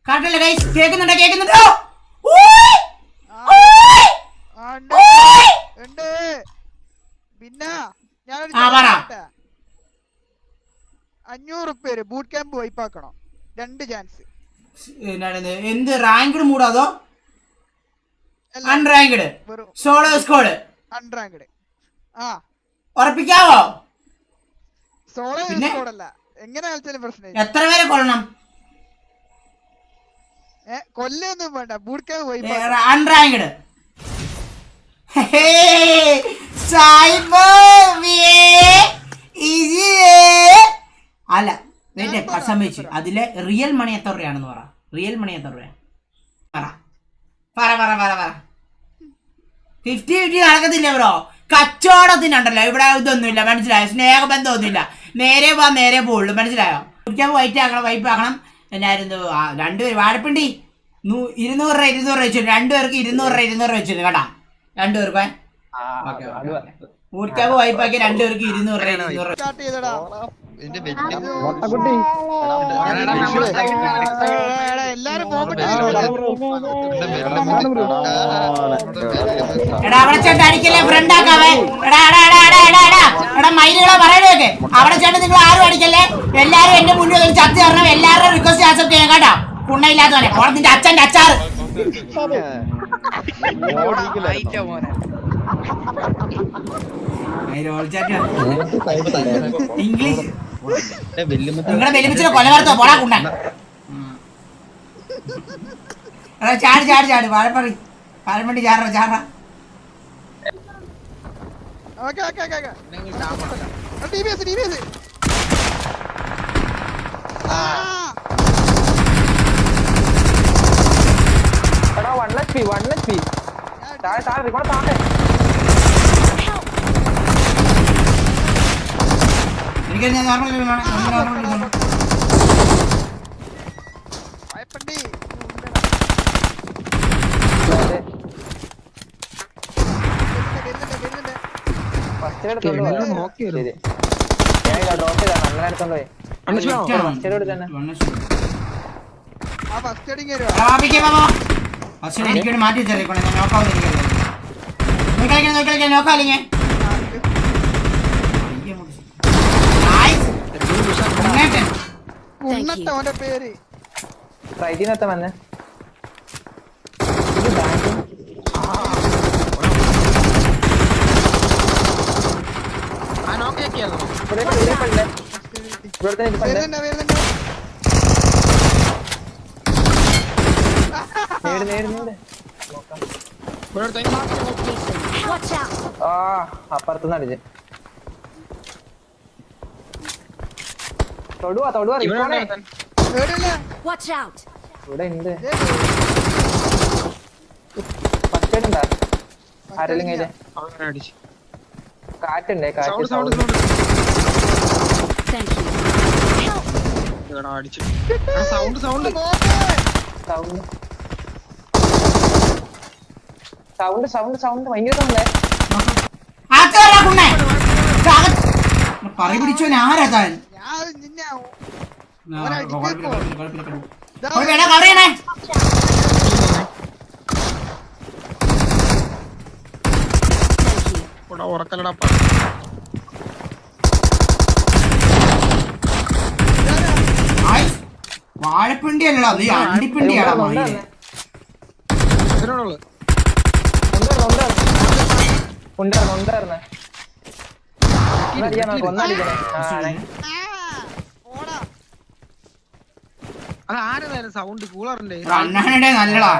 കാട്ടല്ലേ guys? കേക്കുന്നുണ്ടോ? പിന്നെ ഞാൻ 500 ബൂട്ട് ക്യാമ്പ് വൈപ്പാക്കണം. 2 ചാൻസ്. എന്ത് റാങ്ക്ഡ് മൂഡ് അതോ അൺറാങ്ക്ഡ്? Solo squad unranked. ഉറപ്പിക്കാവോ? സോളോ സ്ക്വാഡ് അല്ല, എങ്ങനെ കളിച്ചാലും പ്രശ്നം. എത്ര പേരെ കൊല്ലണം? കൊല്ലൊന്നും വേണ്ട, ബൂട്ട് ക്യാമ്പ് അൺറാങ്ക്ഡ്. അല്ല സംഭവിച്ചു. അതിലെ റിയൽ മണി എത്ര രൂപയാണെന്ന് പറ. റിയൽ മണി എത്ര രൂപ? പറ 50-50 നടക്കത്തില്ല ബ്രോ. കച്ചവടത്തിനുണ്ടല്ലോ ഇവിടെ ഇതൊന്നുമില്ല, മനസ്സിലായോ? സ്നേഹബന്ധമൊന്നുമില്ല. നേരെ പോവുള്ളൂ, മനസ്സിലായോ? കുടിക്കാൻ വൈറ്റ് ആക്കണം, വൈപ്പ് ആക്കണം. എന്നായിരുന്നു 2 പേര് വാഴപ്പിണ്ടി 200 രൂപ വെച്ചു. 2 പേർക്ക് 200 രൂപ വെച്ചു കേട്ടാ. 2 പേർക്ക് ബൂട്ട് ക്യാമ്പ് വൈപ്പാക്കി 2 പേർക്ക് 200 രൂപ. എടാ അവിടെ ചേട്ടൻ അടിക്കല്ലേ, ഫ്രണ്ട് ആക്കാവേ. എടാ മൈലുകളെ പറയണേക്കെ അവിടെ ചേട്ടൻ നിങ്ങൾ ആരും അടിക്കല്ലേ. എല്ലാരും എന്റെ മുന്നിൽ ഒരു ചത്തി തരണം. എല്ലാവരും റിക്വസ്റ്റ് ആക്സെപ്റ്റ് ചെയ്യാൻ കേട്ടോ. കുണ്ണയില്ലാത്തവനെ ഓണത്തിന്റെ അച്ഛന്റെ അച്ചാറ് ഇംഗ്ലീഷ് നിങ്ങളെ വെല്ലുമിച്ചിട്ട് കൊല വറുത്തോ പോടാ കുണ്ണൻ. ചാട് വാഴപ്പറി വാഴപ്പണ്ടി ചാട. എനിക്ക് നോർമൽ എനിക്ക് മാറ്റി വെച്ചേക്കണേ. നോക്കാവില്ലേ പേര് അപ്പുറത്തുനിന്ന് അടിച്ച് തൊടുവാ ഇവിടെ ഉണ്ട്. ഫസ്റ്റ് ഉണ്ടാ ആരെങ്കിലും കയ്യില് കാറ്റുണ്ടേ. കാറ്റ് സൗണ്ട് ഭയങ്കര പറ പിടിച്ചോ. ആരാ താൻ? വാഴപ്പിണ്ടി അല്ലടാ, നീ അണ്ടിപ്പിണ്ടിയാടാ. സൗണ്ട് കൂളറിന്റെ നല്ലടാ.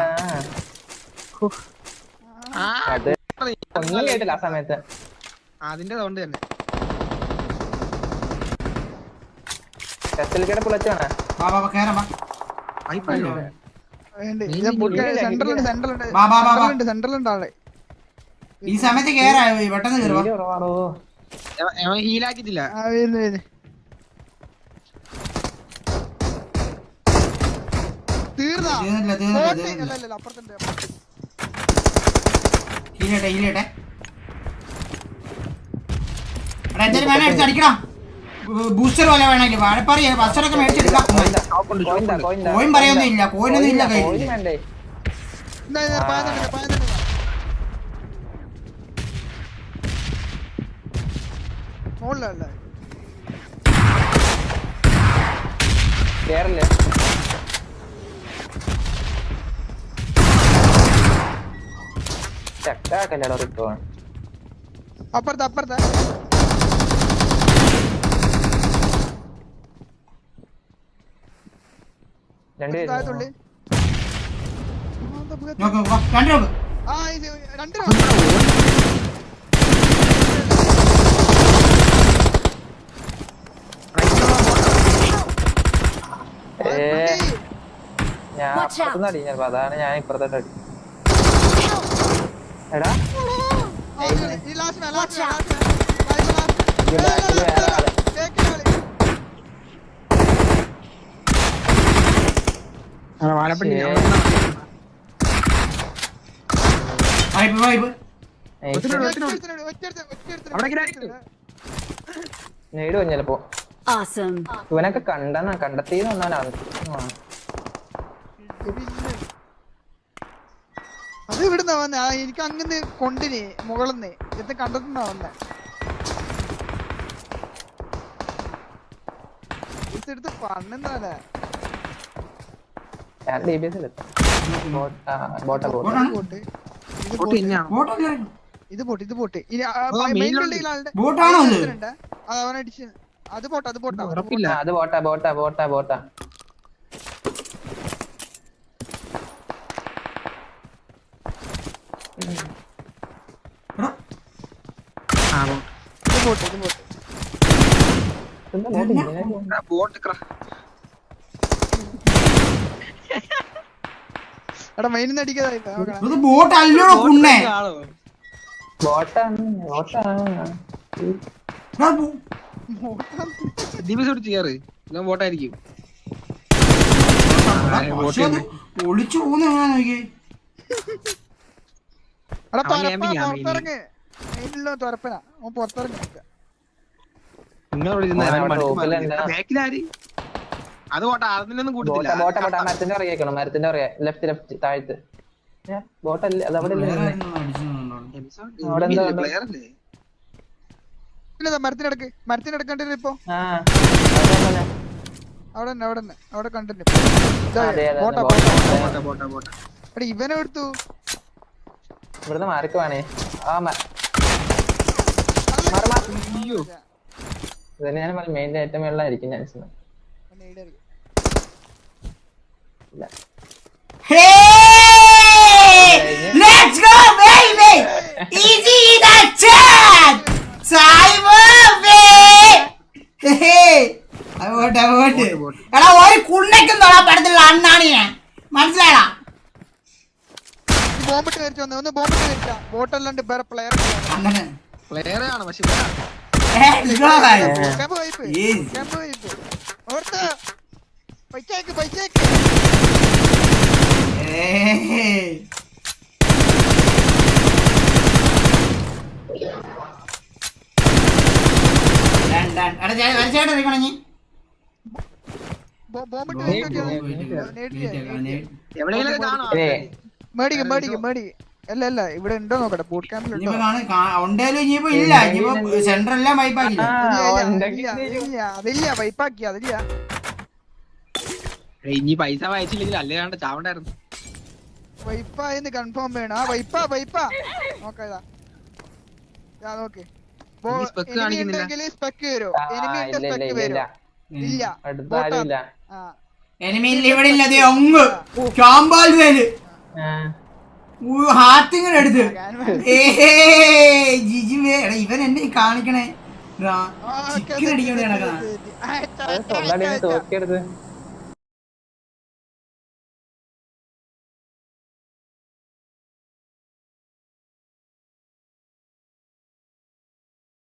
ഒന്നും കേട്ടില്ല ആ സമയത്ത്. അതിന്റെ സൗണ്ട് തന്നെ. പുളച്ചാണ് ഈ സമയത്ത് കേറാ, പെട്ടെന്ന് കേറുവാ. ഹീലാക്കിട്ടില്ല. എന്തായാലും വേണം എടുത്ത് അടിക്കണം. ബൂസ്റ്റർ പോലെ വേണമെങ്കിൽ വാഴപ്പാറി ബസ്റ്ററൊക്കെ മേടിച്ചെടുക്കാം. കോയിൻ പറയൊന്നും ഇല്ല, കോയിനൊന്നും ഇല്ല കയ്യിൽ. വേണ്ടേ മോളിലല്ല കേറില്ലേ ചക്കാക്കല്ലോ റിപ്പോ അപ്പുറത്തെ രണ്ടുപേരും താഴത്തുള്ളി നോക്ക് വാ, രണ്ട് നോക്ക്. ആ ഇത് രണ്ട് ഞാൻ അപ്പുറത്തുനിന്ന് അടി ചിലപ്പോ അതാണ് ഞാൻ ഇപ്പുറത്തോട്ട് അടി എടാ ഈ ലാസ്റ്റ് വാഴപ്പള്ളി വായ്പ നേടും ചിലപ്പോ Awesome. ഇവനൊക്കെ കണ്ടെത്തിന്ന് വന്നാലാണ് അത് ഇവിടുന്ന വന്നെ എനിക്ക് അങ്ങനെ കൊണ്ടിന് മുകളിന്ന് ഇത് കണ്ടിട്ടുണ്ടാ വന്നെ എടുത്ത് പണ്ണെന്താ ഞാൻ DBS ബോട്ടാ പോട്ട് ഇത് പോട്ട് ഇനി മെയിൻ ബിൽഡിംഗിൽ ആളുടെ ബോട്ടാണോ ഇത്? അത് അവനടിച്ച് അത് പോട്ടാ ഉറപ്പില്ല. അത് ബോട്ടാ ഇത് പോട്ട് എന്താ ബോട്ട് ഇങ്ങനെ ബോട്ട് എടാ മെയിനിന്ന് അടിക്കാതായി ഇത് ബോട്ട് അല്ലയോ കുണ്ണേ? ബോട്ടാണ് എടാ, ദിവസം എടുത്ത് കയറ് ഞാൻ ബോട്ടായിരിക്കും പക്ഷേ അത് ഒളിച്ചു പോകുന്ന എങ്ങനെയാ നോക്കിയേ? എടാ അവൻ പുറത്തിറങ്ങ് മെയിനിലോ തുറപ്പനാ അവൻ പുറത്തിറങ്ങി ബാക്കിലാര് അത് ബോട്ടാ അതിനൊന്നും കൂട്ടത്തില്ല ബോട്ടാ മരത്തിന്റെ അറിയിക്കണം മരത്തിന്റെ അറിയാം ലെഫ്റ്റ് താഴത്ത് ബോട്ടല്ലേ അത് അവിടെ വേറെ ഇല്ലേ? ആരെങ്കിലും അടിച്ചു അവിടെ എന്താ പ്ലെയർ അല്ലേ പിന്നെ മരത്തിനടുക്കണ്ടില്ല ഇപ്പൊ ആ അവിടെ തന്നെ. അവിടെ കണ്ടില്ല അതെ, അതെ, പോട്ടാ ബോട്ടാ. ബോട്ടാ എടാ ഇവനെ എടുത്തു ഇവിടുന്ന് മാർക്ക് വേണേ ആ അയ്യോ ഇതന്നെ ഞാൻ മെയിൻ്റെ ഏറ്റവും വെള്ളമായിരിക്കും ഞാൻ ഇല്ല Hey! Let's go, baby! Easy that chat! Cyber അങ്ങോട്ട് എടാ ഒരു കുണ്ണയ്ക്കും തൊടാൻ പറ്റത്തില്ല അണ്ണാണ് ഞാൻ മനസ്സിലായടാ ബോംബിട്ട് കരിച്ചു വന്നേ ഒന്ന് ബോംബിട്ട് കരിച്ചാ ബോട്ടല്ലാണ്ട് വേറെ പ്ലെയർ അങ്ങനെ പ്ലെയർ ആണ് പക്ഷെ Let's go, guys. Camp wipe Yes. Camp wipe ഓർത്ത് പൈച്ചേക്ക് Hey. Done. എടാ ചേട്ടാ ഇരിക്കണേ ബോംബിട്ട് എവിടെയെങ്കിലും കാണാം മേടിക്കും അല്ല ഇവിടെ ഉണ്ടോ നോക്കട്ടെ ബൂട്ട് ക്യാമ്പിൽ ഉണ്ടോ ഉണ്ടേലും ഇനിയിപ്പോ ഇല്ല ഇനിയിപ്പോ സെന്റർ എല്ലാം വൈപ്പാക്കില്ല അതില്ല വൈപ്പാക്കി അതില്ല ഇനി പൈസ വായിച്ചില്ലെങ്കിൽ അല്ലാണ്ട് ചാവണ്ടായിരുന്നു വൈപ്പായെന്ന് കൺഫേം വേണം ആ വൈപ്പാ നോക്കാ നോക്ക് ഈ spec കാണിക്കുന്നില്ല. സ്പെക്ക് വരും എനിമിന്റെ സ്പെക്ക് വരും ഇല്ല അടുത്ത ആരും ഇല്ല ആ എനിമിയിൽ ഇവിടെ ഇല്ല അതെ അങ്ങ് ക്യാമ്പാൽ വേല് ഹാർട്ടിങ്ങനെ എടുത്ത് ഇവൻ എന്നെ കാണിക്കണേ ചിക്കൻ അടിക്കണേ കണക്കാ സ്വന്തം തോക്കിയെടുത്ത്